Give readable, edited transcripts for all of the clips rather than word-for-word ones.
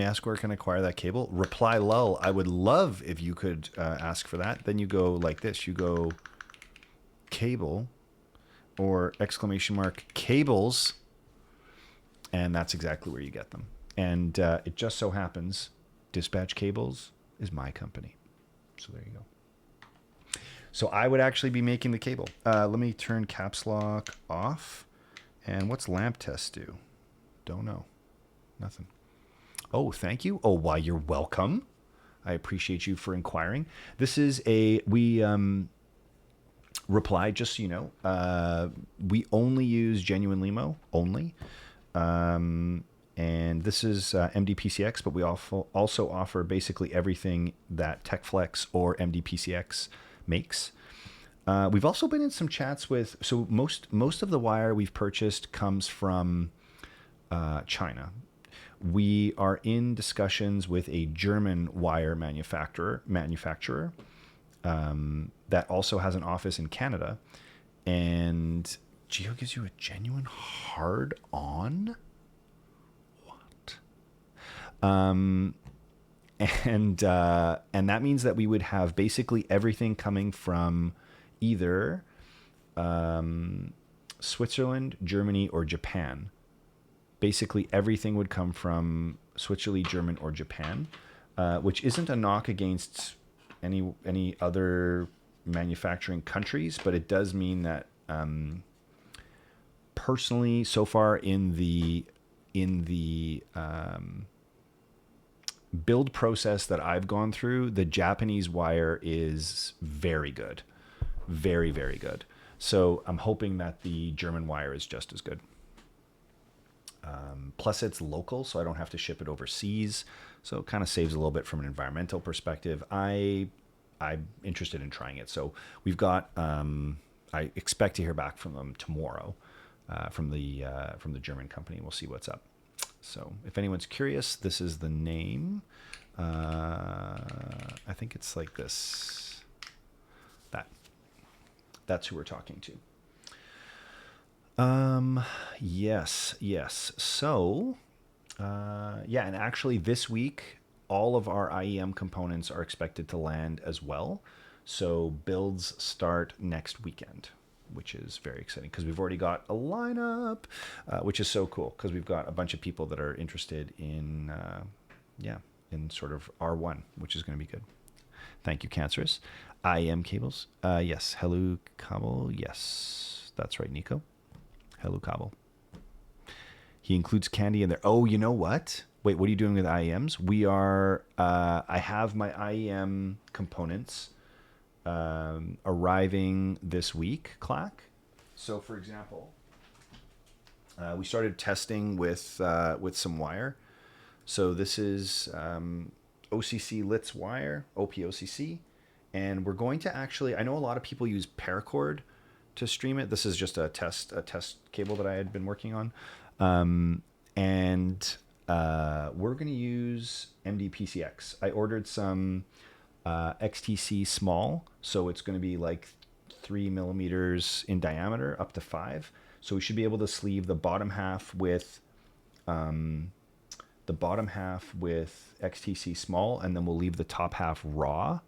may I ask where I can acquire that cable? Reply lull. I would love if you could ask for that. Then you go like this. You go cable or exclamation mark cables. And that's exactly where you get them. And it just so happens Dispatch Cables is my company. So there you go. So I would actually be making the cable. Let me turn caps lock off. And what's lamp test do? Don't know. Nothing. Oh, thank you. Oh, why, you're welcome. I appreciate you for inquiring. This is we replied, just so you know, we only use genuine limo, only. And this is MDPCX, but we also offer basically everything that TechFlex or MDPCX makes. We've also been in some chats with, so most of the wire we've purchased comes from China. We are in discussions with a German wire manufacturer that also has an office in Canada. And Geo gives you a genuine hard-on? What? And that means that we would have basically everything coming from either Switzerland, Germany, or Japan. Basically, everything would come from Switzerland, Germany, or Japan, which isn't a knock against any other manufacturing countries, but it does mean that personally, so far in the build process that I've gone through, the Japanese wire is very good, very, very good. So I'm hoping that the German wire is just as good. Plus it's local, so I don't have to ship it overseas. So it kind of saves a little bit from an environmental perspective. I'm interested in trying it. So we've got, I expect to hear back from them tomorrow, from the German company. We'll see what's up. So if anyone's curious, this is the name. I think it's like this. That's who we're talking to. Yes. So, yeah, and actually this week, all of our IEM components are expected to land as well. So builds start next weekend, which is very exciting because we've already got a lineup, which is so cool because we've got a bunch of people that are interested in, in sort of R1, which is going to be good. Thank you, Cancerous. IEM cables. Yes. Hello, Kabul. Yes, that's right, Nico. Hello, Kabul. He includes candy in there. Oh, you know what? Wait, what are you doing with IEMs? We are, I have my IEM components arriving this week, Clack. So for example, we started testing with some wire. So this is OCC Litz wire, OPOCC. And we're going to actually, I know a lot of people use paracord to stream it. This is just a test cable that I had been working on. We're going to use MDPCX. I ordered some XTC small, so it's going to be like 3 millimeters in diameter, up to 5. So we should be able to sleeve the bottom half with XTC small, and then we'll leave the top half raw.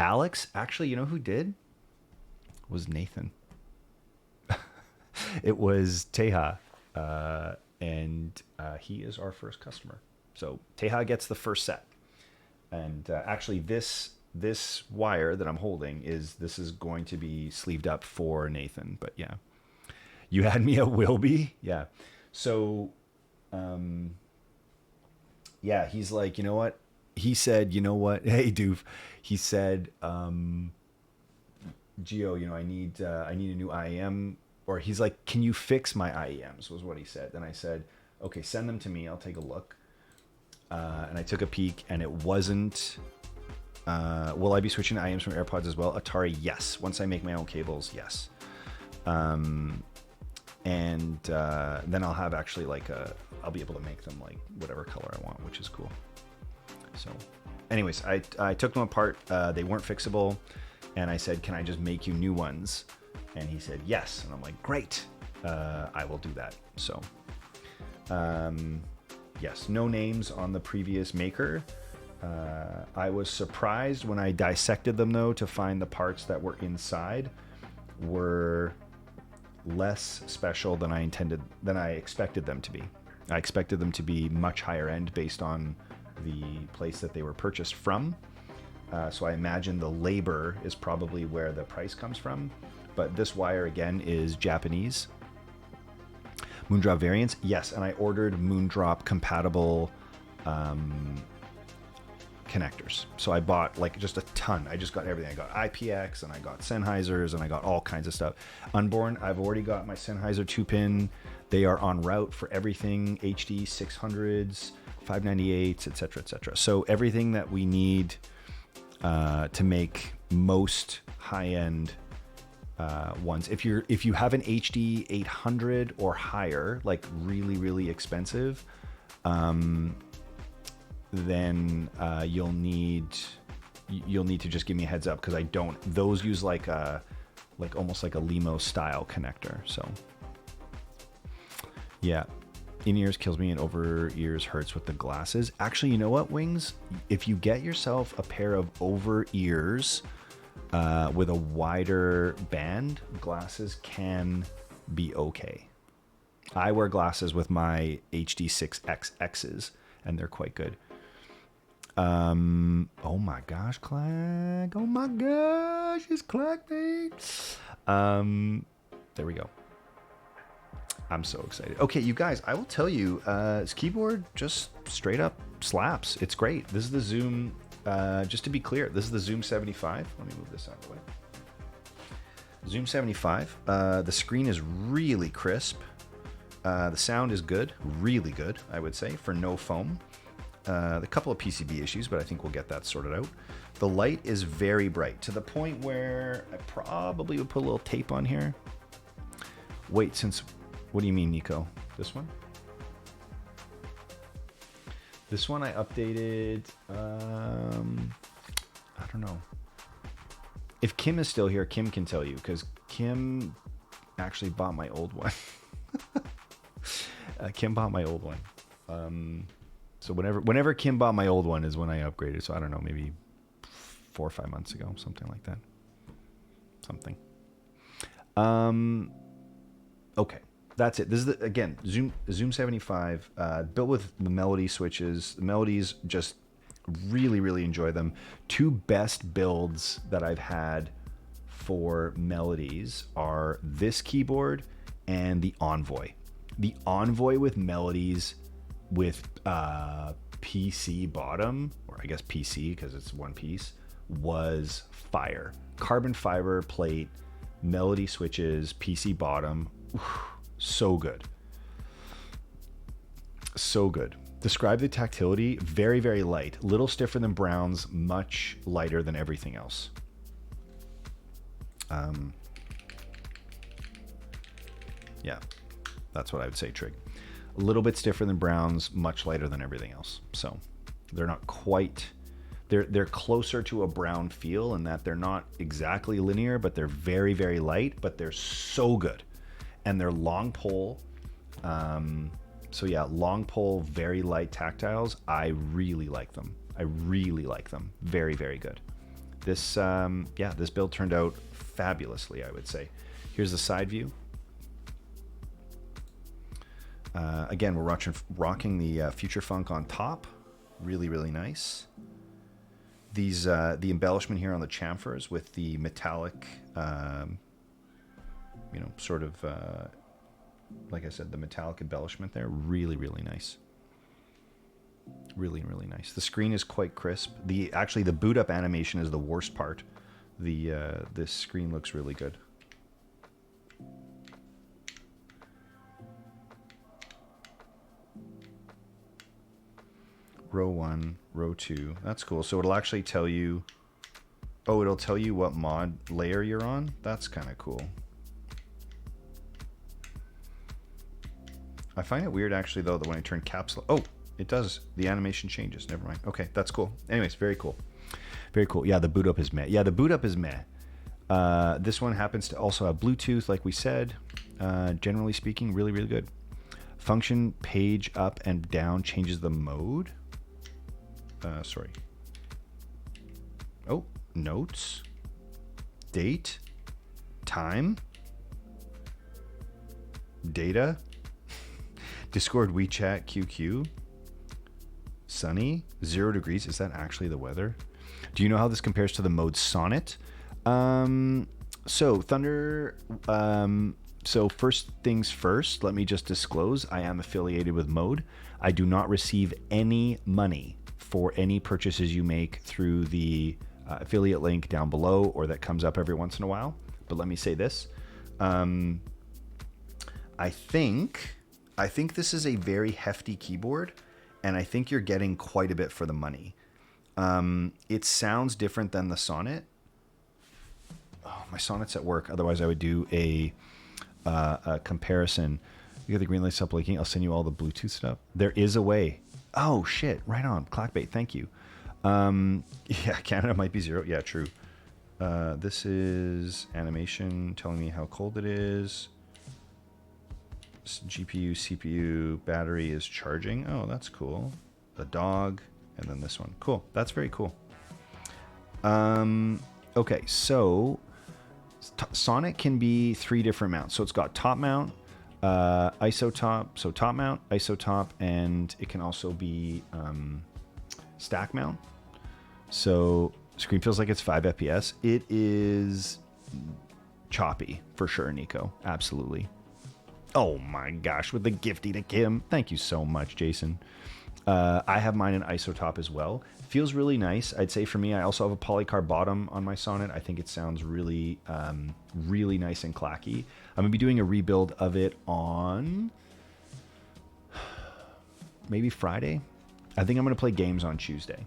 Alex, actually, you know who did? Was Nathan. It was Teja, and he is our first customer. So Teja gets the first set, and actually this wire that I'm holding is going to be sleeved up for Nathan. But yeah, you had me at Wilby, yeah. So, yeah, he's like, you know what? He said, you know what? Hey, Doof. He said, Geo, you know, I need a new IEM. Or he's like, can you fix my IEMs, was what he said. And I said, okay, send them to me. I'll take a look. And I took a peek, and it wasn't, will I be switching to IEMs from AirPods as well? Atari, yes. Once I make my own cables, yes. Then I'll have actually like I'll be able to make them like whatever color I want, which is cool. So anyways, I took them apart. They weren't fixable. And I said, can I just make you new ones? And he said, yes. And I'm like, great. I will do that. So, Yes, no names on the previous maker. I was surprised when I dissected them though to find the parts that were inside were less special than I expected them to be. I expected them to be much higher end based on the place that they were purchased from. So I imagine the labor is probably where the price comes from. But this wire again is Japanese. Moondrop variants, yes, and I ordered Moondrop compatible connectors. So I bought like just a ton. I just got everything. I got IPX and I got Sennheisers and I got all kinds of stuff. Unborn, I've already got my Sennheiser 2-pin. They are en route for everything, HD 600s, 598s, etc., etc. So everything that we need to make most high-end ones. If you have an HD 800 or higher, like really expensive, then you'll need to just give me a heads up because I don't. Those use like almost like a limo style connector. So yeah, in-ears kills me and over-ears hurts with the glasses. Actually, you know what, Wings? If you get yourself a pair of over-ears with a wider band, glasses can be okay. I wear glasses with my HD6XXs and they're quite good. Oh my gosh, Clack. Oh my gosh, it's Clack Day. There we go. I'm so excited. Okay, you guys, I will tell you, this keyboard just straight up slaps. It's great. This is the Zoom, just to be clear, this is the Zoom 75. Let me move this out of the way. Zoom 75. The screen is really crisp. The sound is good, really good, I would say, for no foam. A couple of PCB issues, but I think we'll get that sorted out. The light is very bright, to the point where I probably would put a little tape on here. Wait, what do you mean, Nico? This one? This one I updated, I don't know. If Kim is still here, Kim can tell you, because Kim actually bought my old one. Kim bought my old one. So whenever Kim bought my old one is when I upgraded. So I don't know, maybe 4 or 5 months ago, something like that. Something. Okay, that's it. This is again Zoom 75, built with the Melody switches. The Melodies, just really enjoy them. 2 best builds that I've had for Melodies are this keyboard and the Envoy. The Envoy with Melodies with PC bottom, or I guess PC because it's one piece, was fire. Carbon fiber plate, Melody switches, PC bottom. So good. So good. Describe the tactility. Very light. Little stiffer than Brown's, much lighter than everything else. Yeah, that's what I would say, Trig. A little bit stiffer than Brown's, much lighter than everything else. So they're not quite, they're closer to a Brown feel in that they're not exactly linear, but they're very light, but they're so good. And they're long pole. So yeah, long pole, very light tactiles. I really like them. I really like them. Very good. This, this build turned out fabulously, I would say. Here's the side view. Again, we're rocking the Future Funk on top. Really nice. These, the embellishment here on the chamfers with the metallic, sort of, like I said, the metallic embellishment there, really nice. Really nice. The screen is quite crisp. Actually, the boot up animation is the worst part. This screen looks really good. Row 1, row 2. That's cool. So it'll actually tell you. Oh, it'll tell you what mod layer you're on. That's kind of cool. I find it weird actually though that when I turn caps lock, oh, it does. The animation changes. Never mind. Okay, that's cool. Anyways, very cool. Very cool. Yeah, the boot up is meh. Yeah, the boot up is meh. This one happens to also have Bluetooth, like we said. Generally speaking, really good. Function page up and down changes the mode. Sorry. Oh, notes, date, time, data, Discord, WeChat, QQ, sunny, 0 degrees. Is that actually the weather? Do you know how this compares to the mode Sonnet? So Thunder, so first things first, let me just disclose, I am affiliated with Mode. I do not receive any money for any purchases you make through the affiliate link down below or that comes up every once in a while. But let me say this. I think this is a very hefty keyboard, and I think you're getting quite a bit for the money. It sounds different than the Sonnet. Oh, my Sonnet's at work. Otherwise, I would do a comparison. You got the green light stop blinking. I'll send you all the Bluetooth stuff. There is a way. Oh, shit. Right on. Clackbait. Thank you. Yeah, Canada might be 0. Yeah, true. This is animation telling me how cold it is. GPU, CPU, battery is charging. Oh, that's cool. The dog, and then this one. Cool. That's very cool. Okay, so Sonnet can be 3 different mounts. So it's got top mount, ISO top, so top mount, ISO top, and it can also be stack mount. So screen feels like it's 5 FPS. It is choppy for sure, Nico. Absolutely. Oh my gosh, with the gifty to Kim. Thank you so much, Jason. I have mine in isotop as well. Feels really nice. I'd say for me, I also have a polycarb bottom on my Sonnet. I think it sounds really, really nice and clacky. I'm gonna be doing a rebuild of it on maybe Friday. I think I'm gonna play games on Tuesday.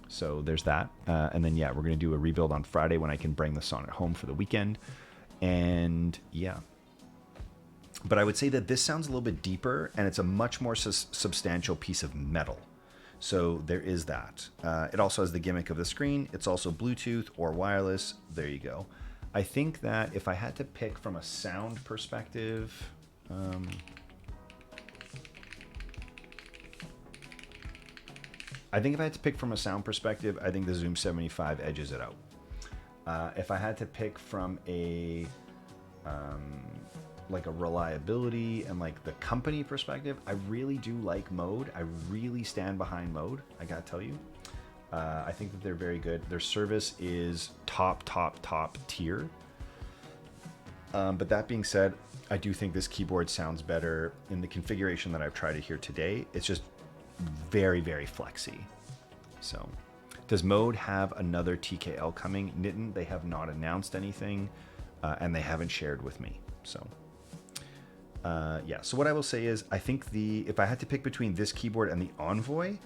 So there's that. And then, yeah, we're gonna do a rebuild on Friday when I can bring the Sonnet home for the weekend. And yeah. But I would say that this sounds a little bit deeper, and it's a much more substantial piece of metal. So there is that. It also has the gimmick of the screen. It's also Bluetooth or wireless. There you go. I think that if I had to pick from a sound perspective, I think the Zoom 75 edges it out. If I had to pick from a like a reliability and like the company perspective, I really do like Mode. I really stand behind Mode, I gotta tell you. I think that they're very good. Their service is top tier. But that being said, I do think this keyboard sounds better in the configuration that I've tried it here today. It's just very, very flexy. So does Mode have another TKL coming? Nitin, they have not announced anything, and they haven't shared with me. So yeah, so what I will say is I think if I had to pick between this keyboard and the Envoy,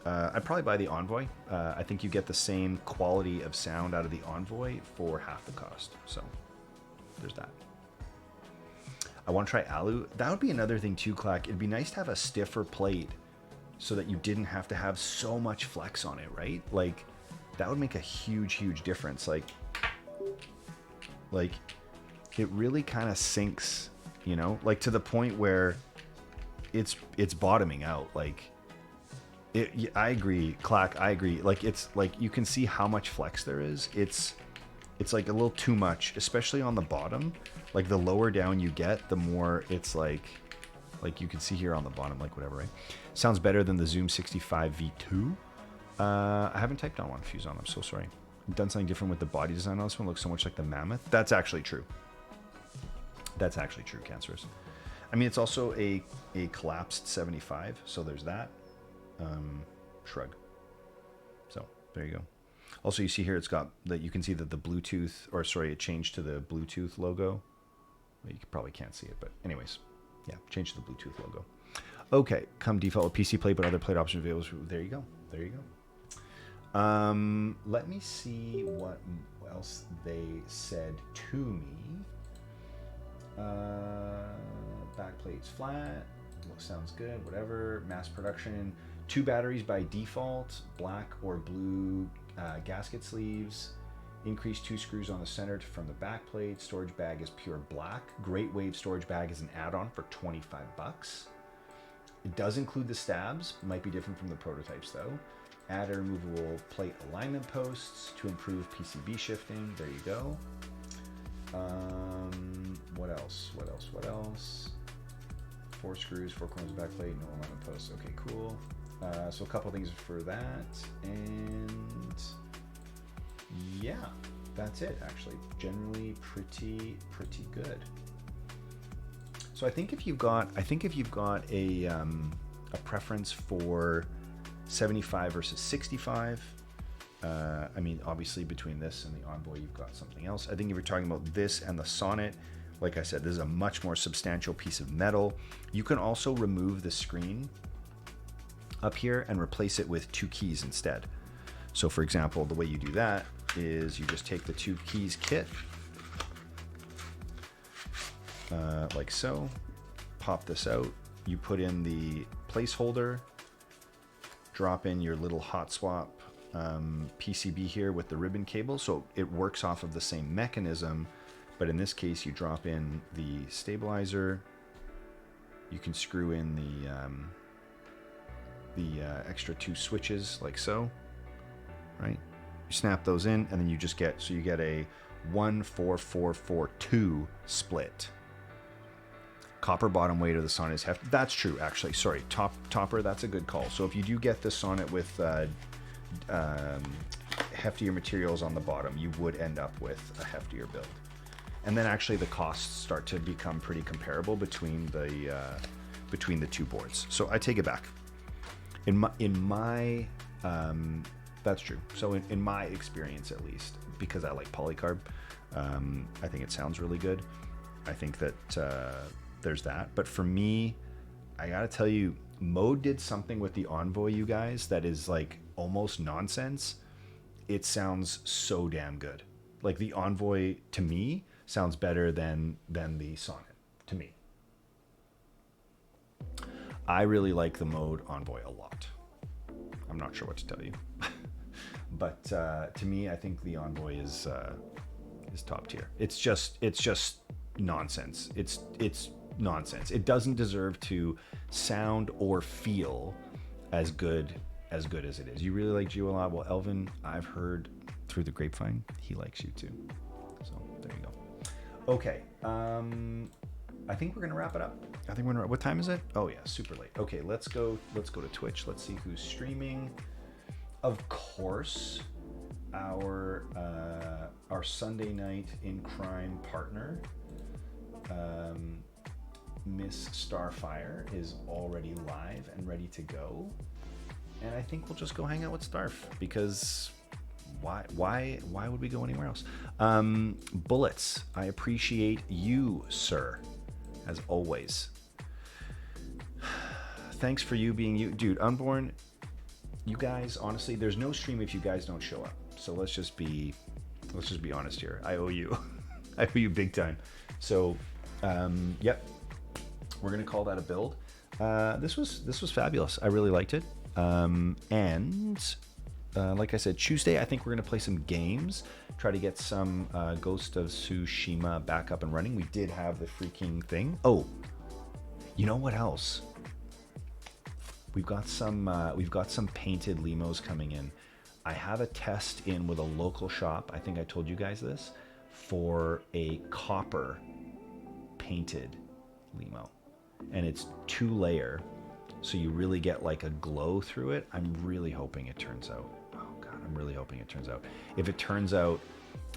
I'd probably buy the Envoy. I think you get the same quality of sound out of the Envoy for half the cost. So there's that. I want to try Alu. That would be another thing too, Clack. It'd be nice to have a stiffer plate so that you didn't have to have so much flex on it, right? Like that would make a huge difference. Like it really kind of sinks, you know, like to the point where it's bottoming out. Like I agree, Clack, I agree. Like it's like you can see how much flex there is. It's like a little too much, especially on the bottom. Like the lower down you get, the more it's like you can see here on the bottom, like whatever, right? Sounds better than the Zoom 65 V2. I haven't typed on one, Fuse on. I'm so sorry. I've done something different with the body design on this one. Looks so much like the Mammoth. That's actually true. That's actually true, Cancerous. I mean, it's also a collapsed 75, so there's that. Shrug. So there you go. Also, you see here, it's got that you can see that the Bluetooth, or sorry, it changed to the Bluetooth logo. Well, you probably can't see it, but anyways, yeah, change to the Bluetooth logo. Okay, come default with PC plate, but other plate option available. There you go. There you go. Let me see what else they said to me. Back plate's flat. Sounds good. Whatever. Mass production. 2 batteries by default. Black or blue gasket sleeves. Increase 2 screws on the center from the back plate. Storage bag is pure black. Great Wave storage bag is an add-on for 25 bucks. It does include the stabs. Might be different from the prototypes though. Add a removable plate alignment posts to improve PCB shifting. There you go. What else? 4 screws, 4 corners of back plate, no alignment posts. Okay, cool. So a couple things for that, and yeah, that's it. Actually, generally pretty good. So I think if you've got a preference for 75 versus 65. I mean, obviously between this and the Envoy, you've got something else. I think if you're talking about this and the Sonnet, like I said, this is a much more substantial piece of metal. You can also remove the screen up here and replace it with 2 keys instead. So for example, the way you do that is you just take the 2 keys kit, like so, pop this out, you put in the placeholder, drop in your little hot swap PCB here with the ribbon cable, so it works off of the same mechanism, but in this case you drop in the stabilizer. You can screw in the extra 2 switches like so, right? You snap those in, and then you just get, so you get a 1-4-4-4-2 split. Copper bottom weight of the Sonnet is hefty. That's true, actually. Sorry, topper. That's a good call. So if you do get the Sonnet with heftier materials on the bottom, you would end up with a heftier build. And then actually the costs start to become pretty comparable between the 2 boards. So I take it back. In my that's true. So in my experience, at least, because I like polycarb, I think it sounds really good. I think that there's that. But for me, I gotta tell you, Mode did something with the Envoy, you guys, that is like almost nonsense. It sounds so damn good. Like the Envoy, to me, sounds better than the Sonnet, to me. I really like the Mode Envoy a lot. I'm not sure what to tell you. But to me, I think the Envoy is top tier. It's just nonsense. It's nonsense. It doesn't deserve to sound or feel as good as it is. You really like Gio a lot. Well, Elvin, I've heard through the grapevine, he likes you too. So there you go. Okay. I think we're gonna wrap it up. What time is it? Oh yeah, super late. Okay, let's go to Twitch. Let's see who's streaming. Of course, our Sunday night in crime partner, Miss Starfire, is already live and ready to go. And I think we'll just go hang out with Starf, because why would we go anywhere else? Bullets, I appreciate you, sir, as always. Thanks for you being you. Dude, Unborn, you guys, honestly, there's no stream if you guys don't show up. So let's just be honest here. I owe you. I owe you big time. So, yep. We're gonna call that a build. This was fabulous. I really liked it. Like I said, Tuesday, I think we're gonna play some games. Try to get some Ghost of Tsushima back up and running. We did have the freaking thing. Oh, you know what else? We've got some painted limos coming in. I have a test in with a local shop. I think I told you guys this, for a copper painted limo, and it's 2-layer, so you really get like a glow through it. I'm really hoping it turns out. Oh God, I'm really hoping it turns out. If it turns out,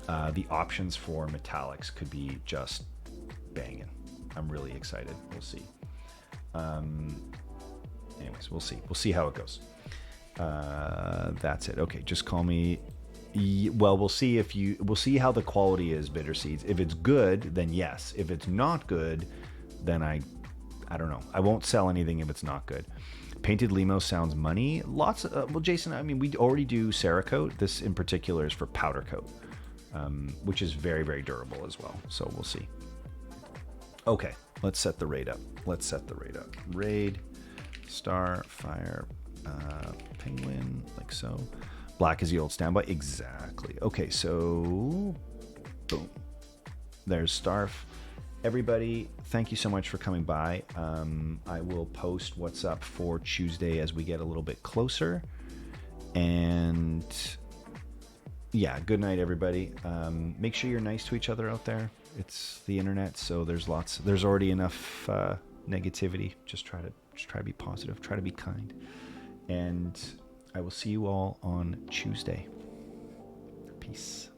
the options for metallics could be just banging. I'm really excited. We'll see. Anyways, we'll see. We'll see how it goes. That's it. Okay, just call me. Well, we'll see how the quality is, Bitter Seeds. If it's good, then yes. If it's not good, then I don't know. I won't sell anything if it's not good. Painted limo sounds money. Lots of, well, Jason, I mean, we already do Cerakote. This in particular is for powder coat, which is very, very durable as well. So we'll see. Okay, let's set the raid up. Raid, Starfire, Penguin, like so. Black is the old standby. Exactly. Okay, so boom. There's Starf. Everybody, thank you so much for coming by. I will post what's up for Tuesday as we get a little bit closer. And yeah, good night, everybody. Make sure you're nice to each other out there. It's the internet, so there's already enough negativity. Just try to be positive. Try to be kind. And I will see you all on Tuesday. Peace.